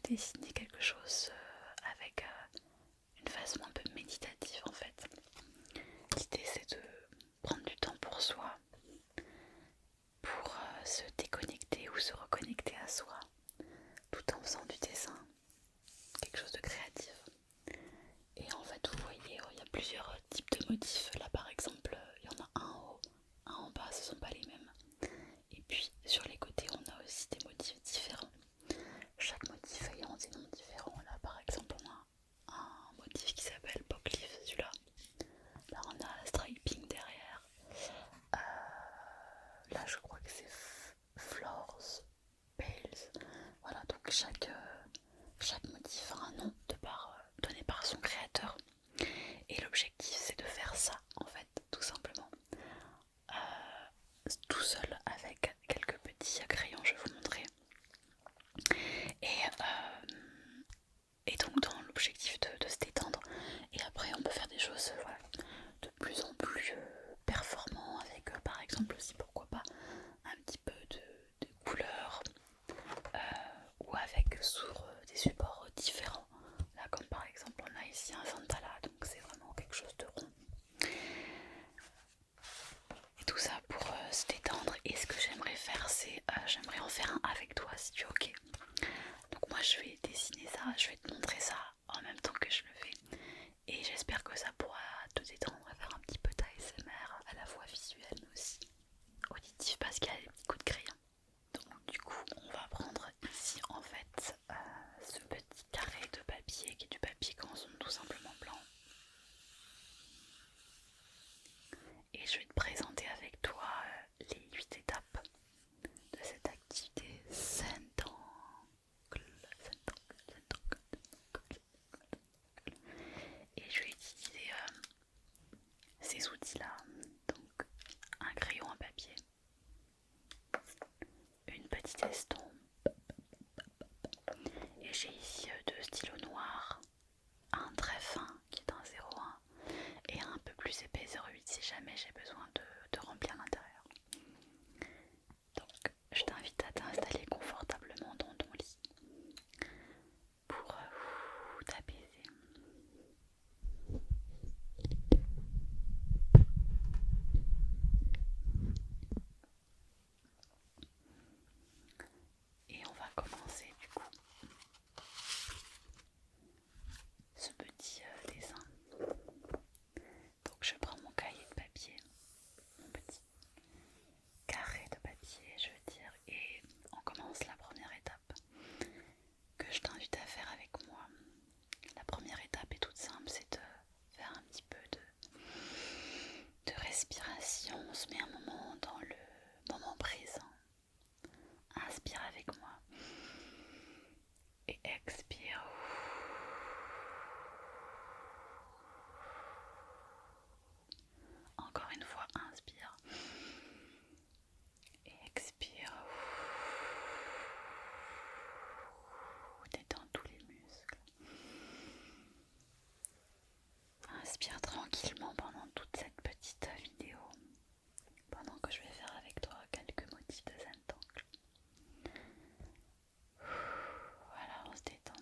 dessiner quelque chose avec une façon un peu méditative en fait. L'idée c'est de prendre du temps pour soi, pour se déconnecter ou se reconnecter à soi, tout en faisant du dessin, quelque chose de créatif. Et en fait vous voyez, il y a plusieurs types de motifs. Là par exemple, il y en a un en haut, un en bas, ce ne sont pas les mêmes. Et puis sur les côtés on a aussi des motifs différents. Chaque motif ayant des noms différents. Là par exemple on a un motif qui s'appelle Popleaf, celui-là. Là on a Striping derrière. Là je crois que c'est Floors, Pales. Voilà, donc chaque motif a un nom donné par son créateur. Et l'objectif c'est de faire ça en fait, tout simplement. Tout seul avec quelques petits crayons, je vais vous montrer. Et donc dans l'objectif de se détendre. Et après on peut faire des choses voilà, de plus en plus performants avec par exemple aussi pourquoi pas un petit peu de couleurs ou avec sur des supports différents. Là comme par exemple on a ici un Fantala, donc c'est vraiment quelque chose de rond. Et tout ça pour se détendre. Et ce que j'aimerais faire c'est, j'aimerais en faire un avec toi si tu es ok. Donc moi je vais dessiner ça, je vais te montrer ça en même temps que je le fais. Et j'espère que ça pourra te détendre à faire un petit peu d'ASMR à la fois visuel mais aussi auditif parce qu'il y a des petits coups de crayon. Donc du coup on va prendre ici en fait ce petit carré de papier qui est du papier canson tout simplement blanc. Et je vais te présenter avec toi les 8 étapes de cette activité Zentangle. Et je vais utiliser ces outils-là, donc un crayon à papier, une petite estompe, et j'ai ici deux stylos noirs, un très fin qui est un 0,1 et un peu plus épais 0,8 si jamais j'ai besoin de remplir l'intérieur. Donc je t'invite à t'installer confortablement dans ton lit pour t'apaiser. Et on va commencer du coup ce petit dessin. Donc je prends mon cahier de papier, mon petit carré de papier je veux dire, et on commence la première étape que je t'invite à faire avec moi. La première étape est toute simple, c'est de faire un petit peu de respiration. On se met un moment dans le moment présent. Inspire avec moi et expire. Encore une fois, inspire et expire. Détends tous les muscles. Inspire tranquillement pendant toute cette petite vidéo, pendant que je vais faire avec toi quelques motifs de Zentangle. Voilà, on se détend.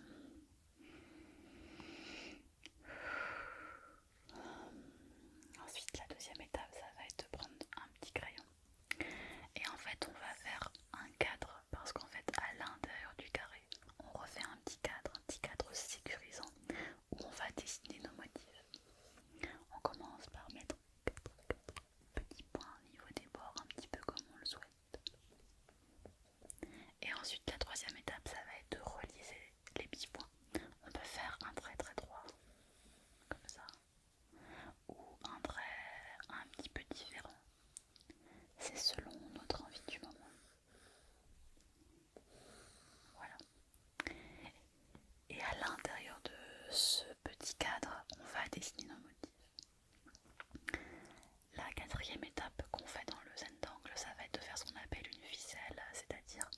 Ensuite, la deuxième étape, ça va être de prendre un petit crayon. Et en fait, on va faire un cadre, parce qu'en fait, à l'intérieur du carré, on refait un petit cadre sécurisant, où on va dessiner nos motifs. On commence par mettre 4 petits points au niveau des bords, un petit peu comme on le souhaite. Et ensuite, la troisième étape, ça va être de reliser les petits points. On peut faire un trait très droit, comme ça, ou un trait un petit peu différent. C'est selon notre envie du moment. Voilà. Et à l'intérieur de ce petit cadre, on va dessiner nos motifs. La quatrième étape qu'on fait dans le Zentangle, ça va être de faire ce qu'on appelle une ficelle, c'est-à-dire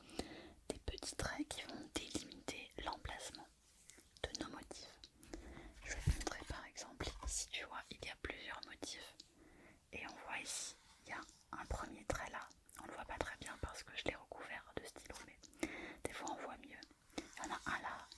des petits traits qui vont délimiter l'emplacement de nos motifs. Je vais te montrer par exemple, ici tu vois, il y a plusieurs motifs. Et on voit ici, il y a un premier trait là. On le voit pas très bien parce que je l'ai recouvert de stylo, mais des fois on voit mieux. Il y en a un là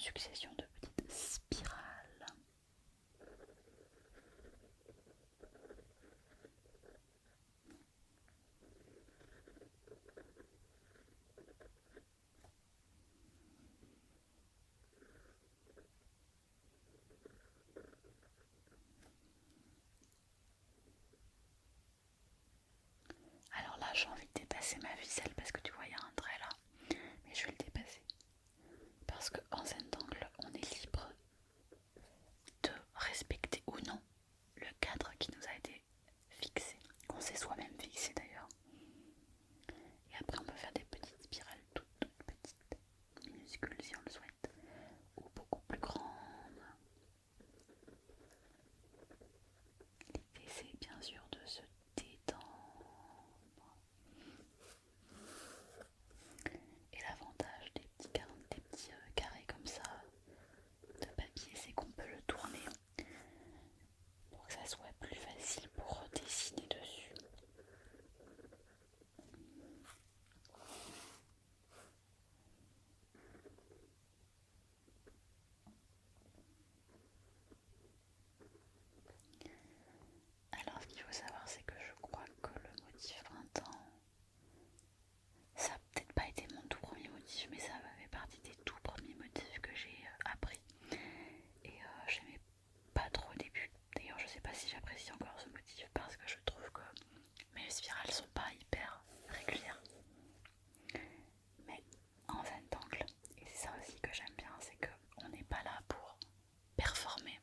succession de petites spirales. Alors là, j'ai envie de dépasser ma ficelle parce que tu vois, il y a un trait là, mais je vais le dépasser. Parce qu'en Zentangle, on est libre de respecter ou non le cadre qui nous a été fixé, qu'on s'est soi-même fixé d'ailleurs. Et après, on peut faire des petites spirales toutes petites, minuscules si on le souhaite, ou beaucoup plus grandes. L'idée, c'est bien sûr de se détendre. Et l'avantage des petits carrés comme ça de papier, c'est qu'on peut le tourner pour que ça soit plus facile pour dessiner dessus. Alors ce qu'il faut savoir, c'est que je crois que le motif printemps, ça n'a peut-être pas été mon tout premier motif, mais ça fait partie des tout premiers motifs que j'ai appris. Et j'aimais pas trop au début. D'ailleurs, je sais pas si j'apprécie encore ce motif parce que je trouve que mes spirales sont pas hyper régulières. Mais en Zentangle, et c'est ça aussi que j'aime bien, c'est qu'on n'est pas là pour performer,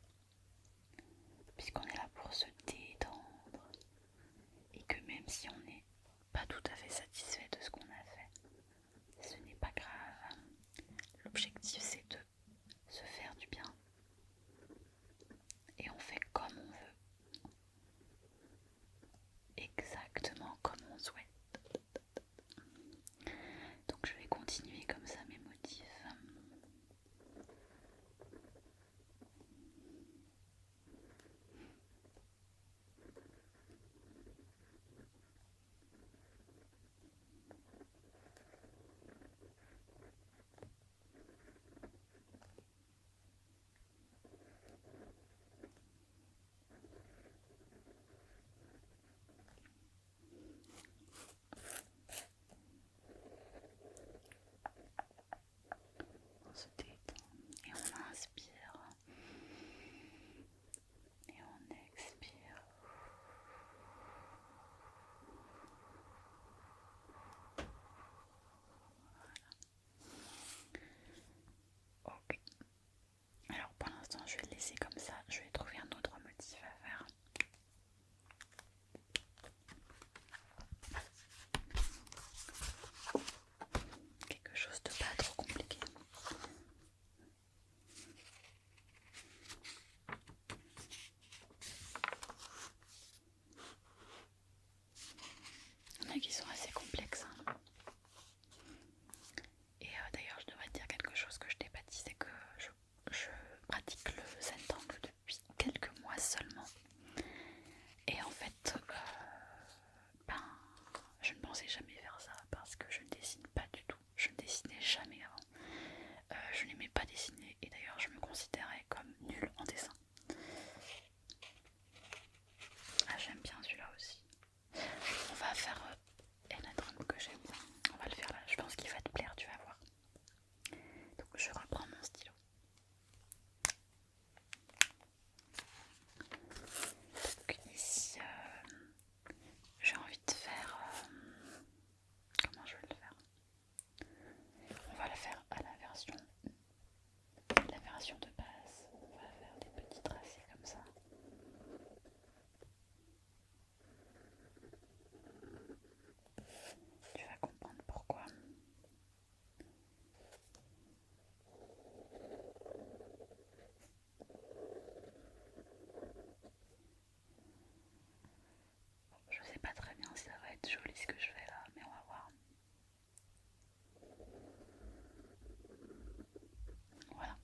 puisqu'on est là pour se détendre. Et que même si on n'est pas tout à fait satisfait de ce qu'on a fait, ce n'est pas grave. L'objectif, c'est de se faire du bien. Et on fait comme on veut. Exactement comme on souhaite. Donc je vais continuer comme ça mes motifs. On se détend et on inspire et on expire. Ok. Alors pour l'instant je vais le laisser comme ça. Je vais trouver un autre motif à faire. Quelque chose de pas trop compliqué. Il y en a qui sont assez complexes. Et d'ailleurs, je devrais te dire quelque chose que je t'ai pas dit, c'est que je pratique le Zentangle depuis quelques mois seulement. Et en fait, ben, je ne pensais jamais faire ça parce que je ne dessine pas du tout. Je ne dessinais jamais avant. Je n'aimais pas dessiner et d'ailleurs, je me considérais comme nulle en dessin. Ah, j'aime bien celui-là aussi. On va faire Enadrum que j'aime bien. On va le faire là. Je pense qu'il va te plaire, tu vas voir. Donc, je reprends mon stylo. Donc, ici, j'ai envie de faire. Comment je vais le faire? On va le faire à la version de base. On va faire des petits tracés comme ça. Tu vas comprendre pourquoi. Je sais pas très bien si ça va être joli ce que je fais là, mais on va voir. Voilà.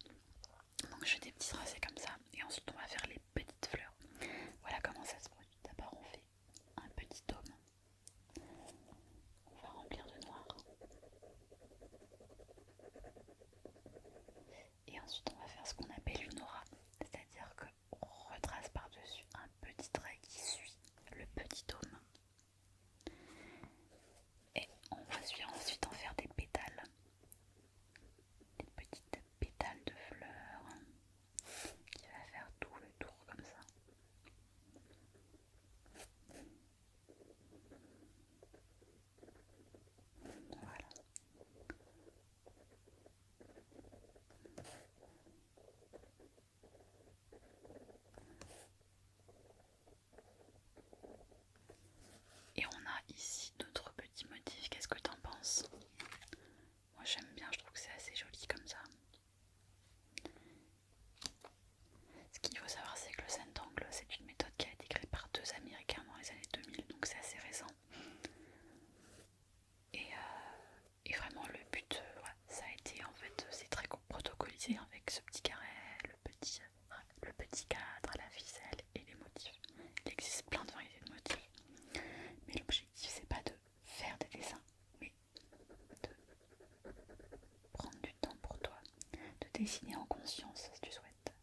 en conscience si tu souhaites.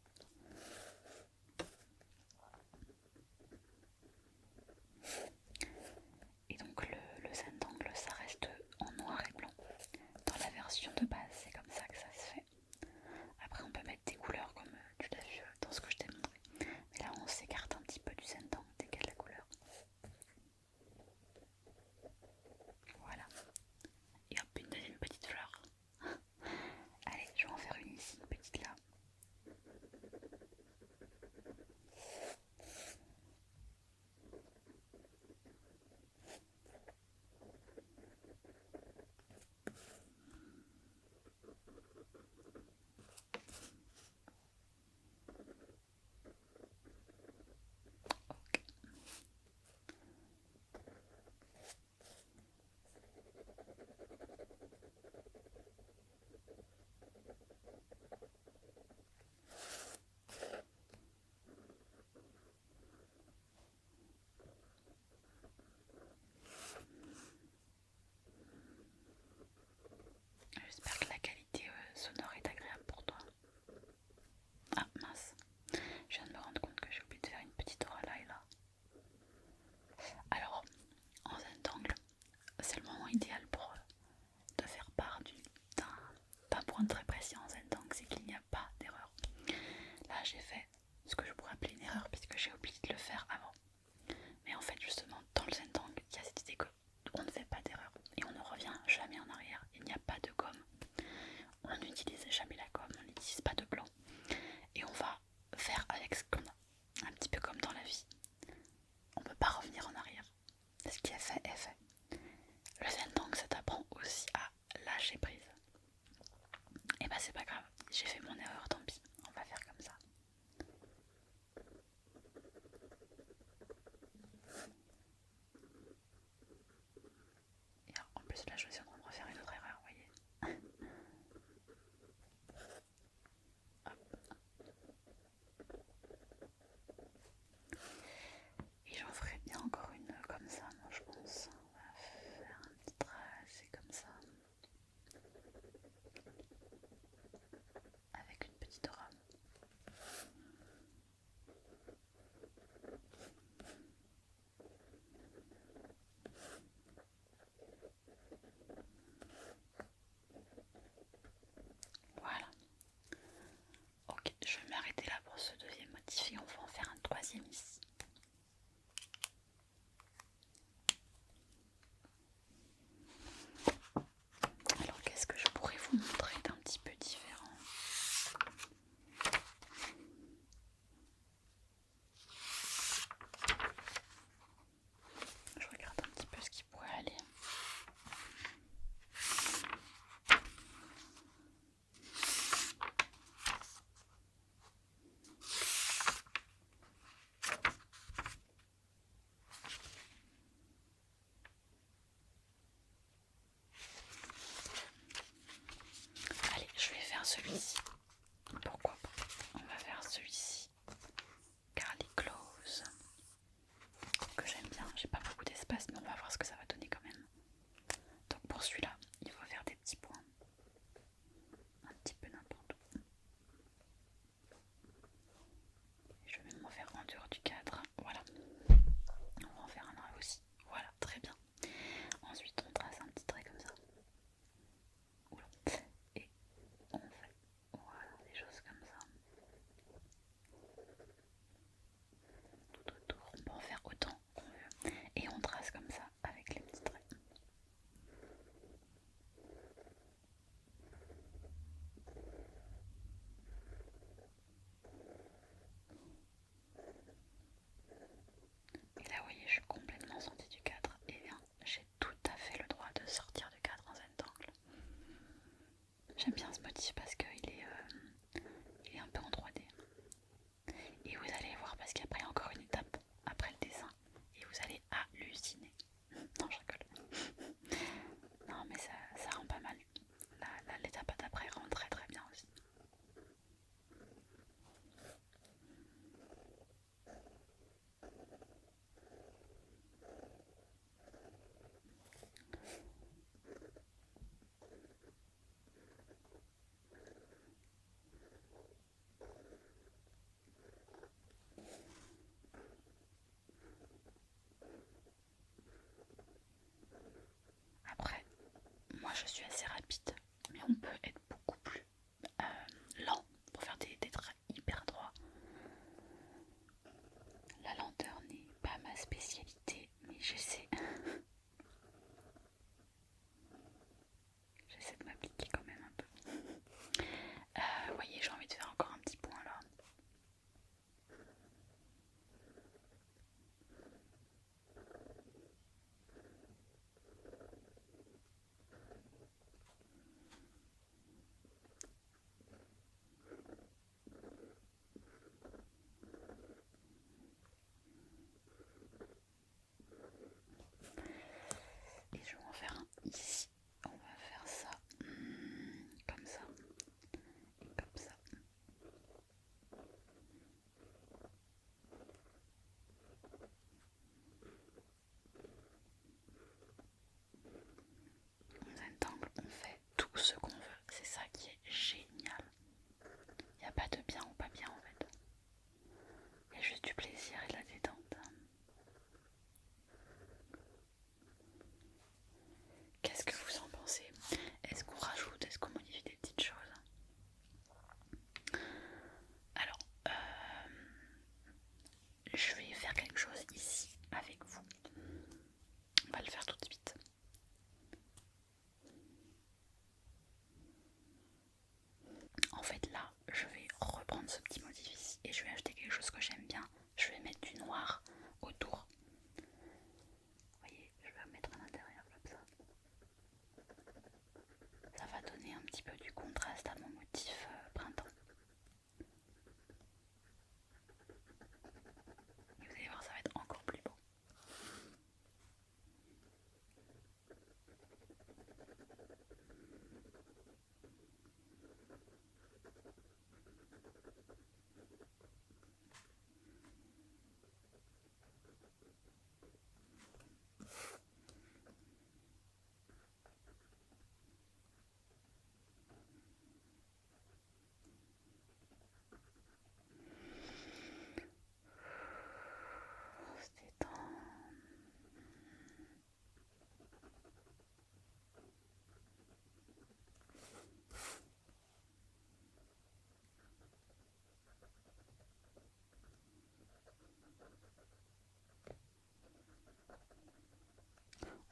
Et donc le zen d'angle, ça reste en noir et blanc. Dans la version de base, c'est comme ça que ça se fait. Après on peut mettre des couleurs comme tu l'as vu dans ce que je t'ai montré. Mais là on s'écarte un petit peu du zen d'angle dès qu'il y a de la couleur. Voilà. Et hop, une deuxième petite fleur. Allez, je vais en faire une ici, une petite là. je suis assez rapide, mais on peut être beaucoup plus lent pour faire des traits hyper droits. La lenteur n'est pas ma spécialité, mais j'essaie. J'essaie de m'appliquer quand même un peu. Vous voyez, j'ai envie de faire encore un petit point là. Et je vais en faire un ici. On va faire ça comme ça et comme ça. En rectangle, on fait tout ce qu'on veut. C'est ça qui est génial. Il n'y a pas de bien ou pas bien en fait. Il y a juste du plaisir et de la détente. Qu'est-ce que vous en pensez? Est-ce qu'on rajoute, est-ce qu'on modifie des petites choses? Alors, je vais faire quelque chose ici avec vous. On va le faire tout de suite. En fait là, je vais reprendre ce petit motif ici et je vais acheter quelque chose que j'aime bien. Je vais mettre du noir autour. Vous voyez, je vais mettre à l'intérieur comme ça. Ça va donner un petit peu du contraste à mon motif printemps. Et vous allez voir, ça va être encore plus beau. On se détend.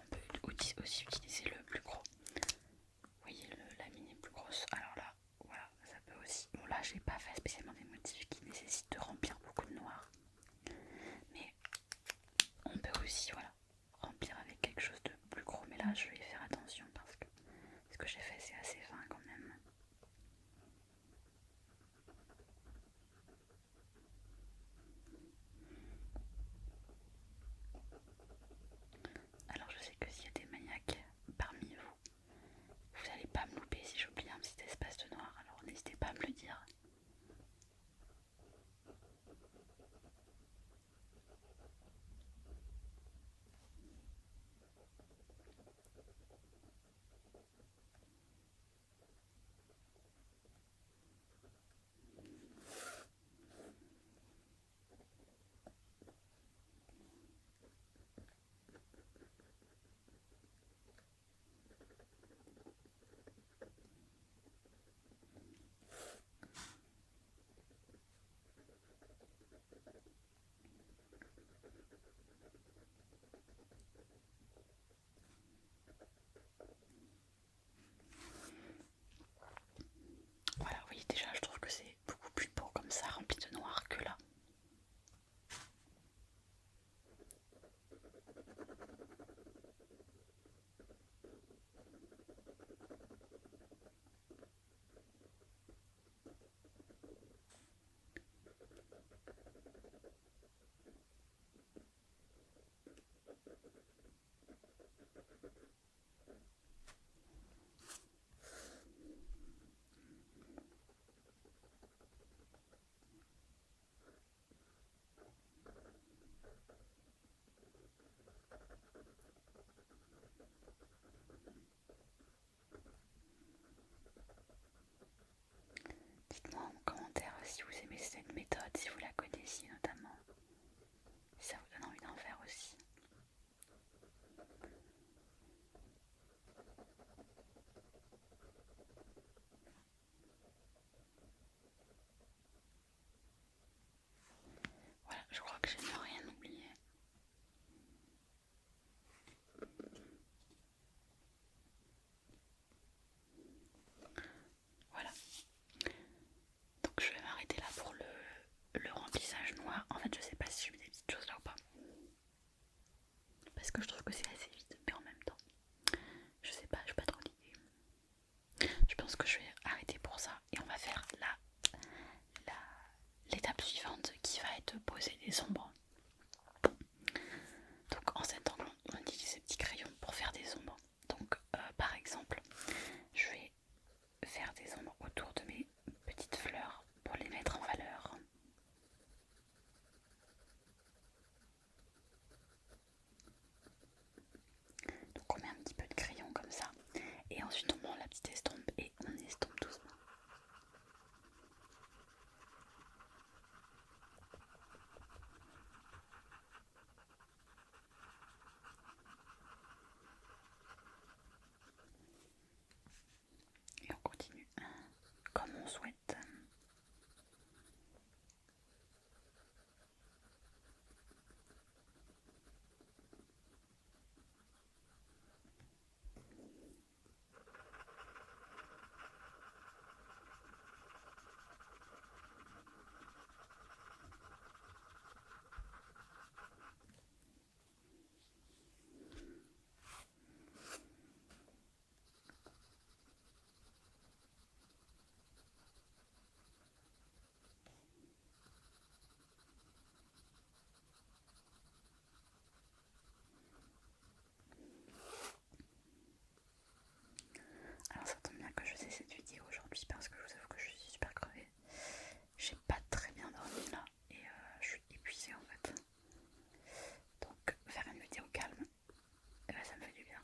On peut aussi utiliser le plus gros. Vous voyez la mini plus grosse. Alors là, voilà, ça peut aussi. Bon là, j'ai pas fait spécialement des motifs qui nécessitent de remplir beaucoup de noir. Mais on peut aussi, voilà, remplir avec quelque chose de plus gros. Mais là, je vais faire attention parce que ce que j'ai fait, c'est assez fin quand même. Alors je sais que s'il y a des maniaques j'ai pas très bien dormi là et je suis épuisée en fait. Donc faire une vidéo calme, et ça me fait du bien.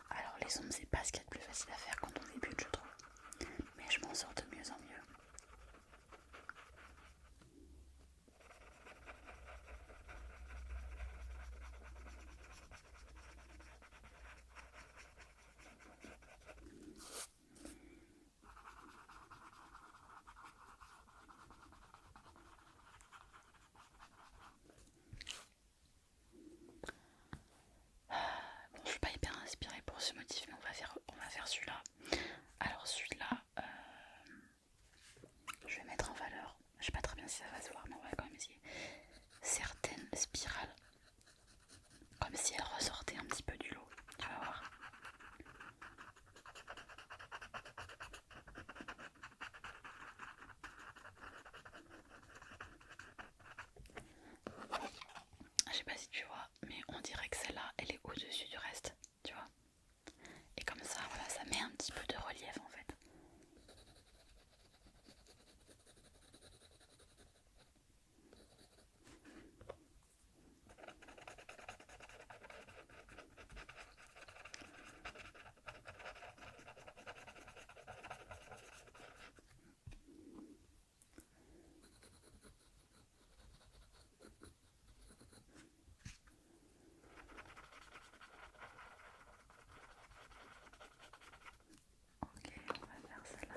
Alors les ondes c'est pas ce qu'il y a de plus facile à faire quand on débute je trouve, mais je m'en sors de mieux en mieux. Bon, je suis pas hyper inspirée pour ce motif, mais on va faire celui-là. Alors celui-là, je vais mettre en valeur, je sais pas très bien si ça va se voir, mais on va quand même essayer. Certaines spirales, comme si elles ressortaient un petit peu du lot, tu vas voir. Je sais pas si tu vois, mais on dirait que celle-là, elle est au-dessus du reste, tu vois. Et comme ça, voilà, ça met un petit peu de relief en fait. Ok, on va faire celle-là.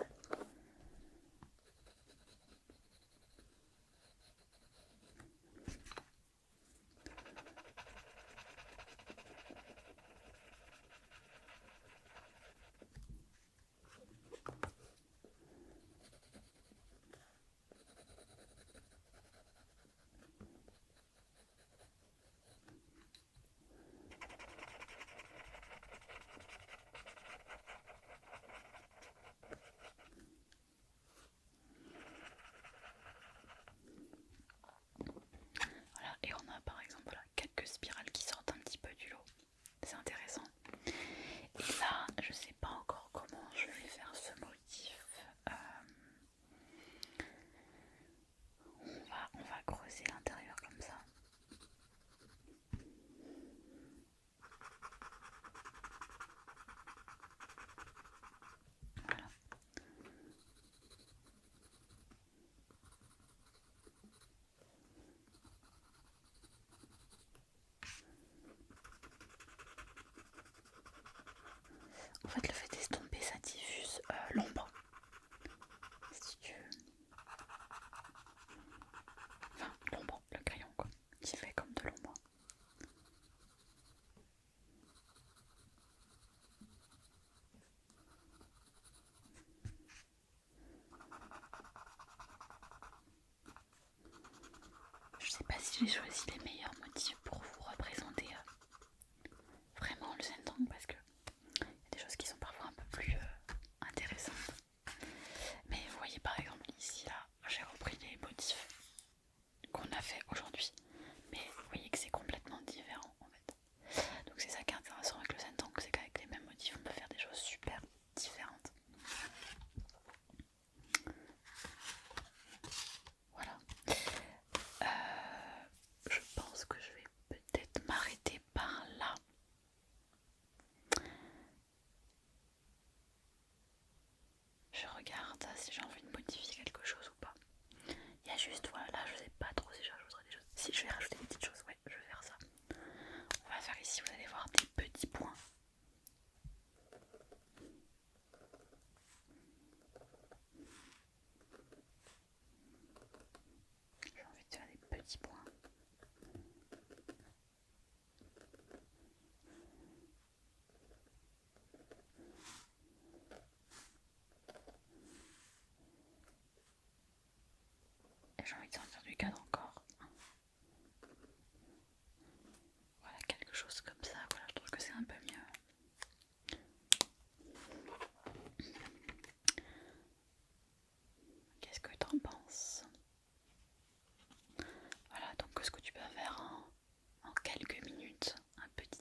Voilà, et on a par exemple voilà, quelques spirales qui sortent un petit peu du lot. C'est intéressant. Et là, je sais pas encore comment je vais faire ce motif. On va creuser l'intérieur comme ça. Voilà. En fait, le fait d'estomper, ça diffuse l'ombre. Si tu veux. Enfin, l'ombre, le crayon quoi. Qui fait comme de l'ombre. Je sais pas si j'ai choisi les meilleurs motifs pour vous représenter vraiment le Zentang parce que il y a des choses qui sont parfois un peu plus intéressantes. Mais vous voyez par exemple ici là, j'ai repris les motifs qu'on a fait aujourd'hui. Mais vous voyez que c'est complètement différent en fait. Donc c'est ça qui est intéressant avec le Zentang, c'est qu'avec les mêmes motifs on peut faire des choses super différentes. Voilà. Je pense que je vais peut-être m'arrêter par là. Je regarde si j'ai envie de modifier quelque chose ou pas. Il y a juste, voilà, là je sais pas trop si je rajouterai des choses. Si je vais rajouter des petites choses, ouais, je vais faire ça. On va faire ici, vous allez voir des petits points. J'ai envie de faire des petits points. Et j'ai envie de sortir du cadre encore. Voilà, quelque chose comme ça, voilà, je trouve que c'est un peu mieux. Qu'est-ce que t'en penses? Voilà, donc ce que tu peux faire en quelques minutes, un petit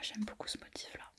j'aime beaucoup ce motif là.